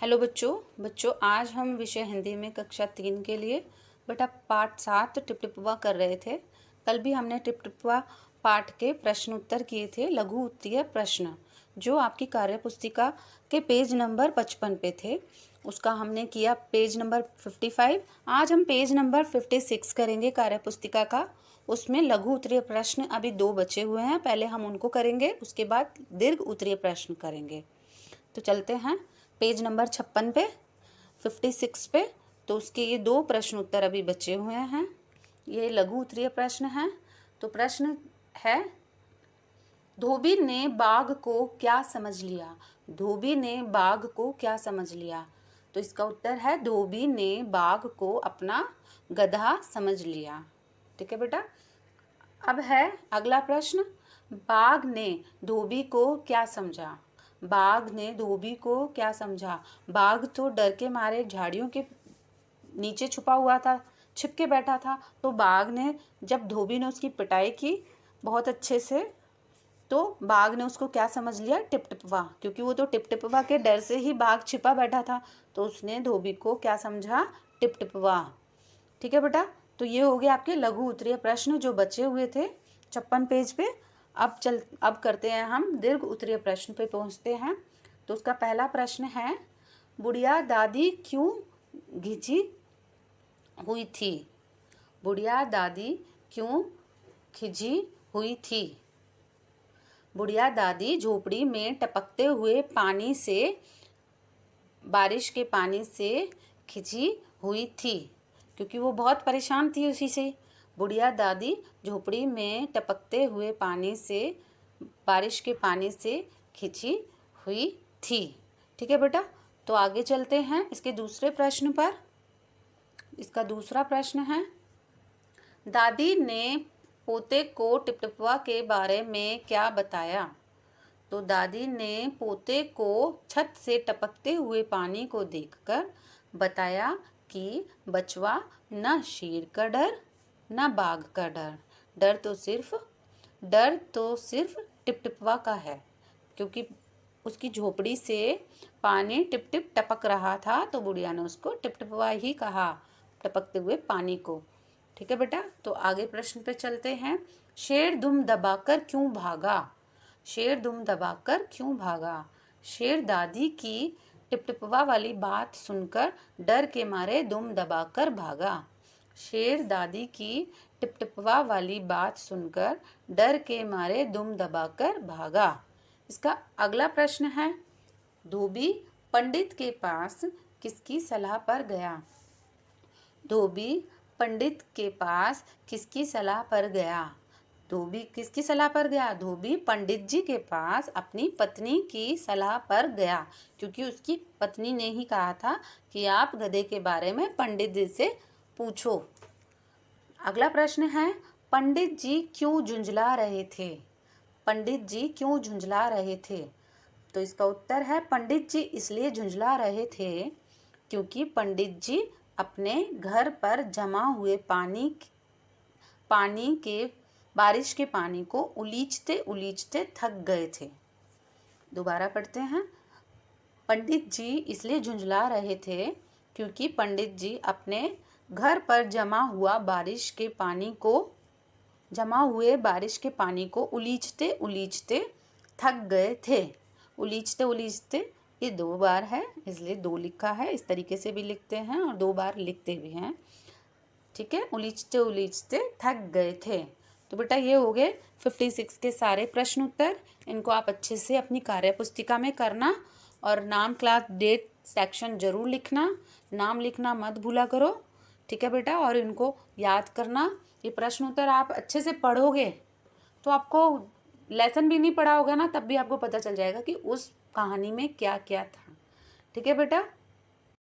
Hello बच्चों आज हम विषय हिंदी में कक्षा 3 के लिए बेटा पाठ 7 टिपटिपवा कर रहे थे। कल भी हमने टिपटिपवा पाठ के प्रश्न उत्तर किए थे, लघु उत्तरीय प्रश्न जो आपकी कार्यपुस्तिका के पेज नंबर 55 पे थे। उसका हमने किया पेज नंबर 55। आज हम पेज नंबर 56 करेंगे कार्यपुस्तिका का। उसमें लघु उत्तरीय प्रश्न अभी 2 बचे हुए हैं, पहले हम उनको करेंगे, उसके बाद दीर्घ उत्तरीय प्रश्न करेंगे। तो चलते हैं पेज नंबर 56 पे, 56 पे। तो उसके ये 2 प्रश्न उत्तर अभी बचे हुए हैं। ये लघु उत्तरीय प्रश्न हैं। तो प्रश्न है, धोबी ने बाघ को क्या समझ लिया। धोबी ने बाघ को क्या समझ लिया। तो इसका उत्तर है, धोबी ने बाघ को अपना गधा समझ लिया। ठीक है बेटा। अब है अगला प्रश्न, बाघ ने धोबी को क्या समझा। बाघ ने धोबी को क्या समझा। बाघ तो डर के मारे झाड़ियों के नीचे छुपा हुआ था, छिप के बैठा था। तो बाघ ने, जब धोबी ने उसकी पिटाई की बहुत अच्छे से, तो बाघ ने उसको क्या समझ लिया, टिपटिपवा। क्योंकि वो तो टिपटिपवा के डर से ही बाघ छिपा बैठा था, तो उसने धोबी को क्या समझा, टिपटिपवा। ठीक है बेटा। तो ये हो गए आपके लघु उत्तरीय प्रश्न जो बचे हुए थे 56 पेज पे। अब करते हैं हम दीर्घ उत्तरीय प्रश्न पे पहुंचते हैं। तो उसका पहला प्रश्न है, बुढ़िया दादी क्यों घिची हुई थी। बुढ़िया दादी क्यों खिजी हुई थी। बुढ़िया दादी झोपड़ी में टपकते हुए पानी से, बारिश के पानी से खिंची हुई थी, क्योंकि वो बहुत परेशान थी उसी से। बुढ़िया दादी झोपड़ी में टपकते हुए पानी से, बारिश के पानी से खिंची हुई थी। ठीक है बेटा। तो आगे चलते हैं इसके दूसरे प्रश्न पर। इसका दूसरा प्रश्न है, दादी ने पोते को टिपटिपवा के बारे में क्या बताया। तो दादी ने पोते को छत से टपकते हुए पानी को देखकर बताया कि बचवा न शेर का डर न बाघ का डर, डर तो सिर्फ टिपटिपवा का है। क्योंकि उसकी झोपड़ी से पानी टिप टिप टपक रहा था, तो बुढ़िया ने उसको टिपटिपवा ही कहा, टपकते हुए पानी को। ठीक है बेटा। तो आगे प्रश्न पे चलते हैं, शेर दुम दबाकर क्यों भागा। शेर दुम दबाकर क्यों भागा। शेर दादी की टिपटिपवा वाली बात सुनकर डर के मारे दुम दबाकर भागा। शेर दादी की टिपटिपवा वाली बात सुनकर डर के मारे दुम दबाकर भागा। इसका अगला प्रश्न है, धोबी पंडित के पास किसकी सलाह पर गया। धोबी पंडित के पास किसकी सलाह पर गया। धोबी किसकी सलाह पर गया। धोबी पंडित जी के पास अपनी पत्नी की सलाह पर गया, क्योंकि उसकी पत्नी ने ही कहा था कि आप गधे के बारे में पंडित जी से पूछो। अगला प्रश्न है, पंडित जी क्यों झुंझला रहे थे। पंडित जी क्यों झुंझला रहे थे। तो इसका उत्तर है, पंडित जी इसलिए झुंझला रहे थे क्योंकि पंडित जी अपने घर पर जमा हुए बारिश के पानी को उलीचते उलीचते थक गए थे। दोबारा पढ़ते हैं, पंडित जी इसलिए झुंझला रहे थे क्योंकि पंडित जी अपने घर पर जमा हुए बारिश के पानी को उलीचते उलीचते थक गए थे। उलीचते उलीचते ये 2 बार है, इसलिए 2 लिखा है। इस तरीके से भी लिखते हैं और 2 बार लिखते भी हैं। ठीक है, उलीचते उलीचते थक गए थे। तो बेटा ये हो गए 56 के सारे प्रश्न उत्तर। इनको आप अच्छे से अपनी कार्यपुस्तिका में करना और नाम, क्लास, डेट, सेक्शन जरूर लिखना। नाम लिखना मत भूला करो। ठीक है बेटा। और इनको याद करना। ये प्रश्न उत्तर आप अच्छे से पढ़ोगे तो आपको लेसन भी नहीं पढ़ा होगा ना, तब भी आपको पता चल जाएगा कि उस कहानी में क्या क्या था। ठीक है बेटा।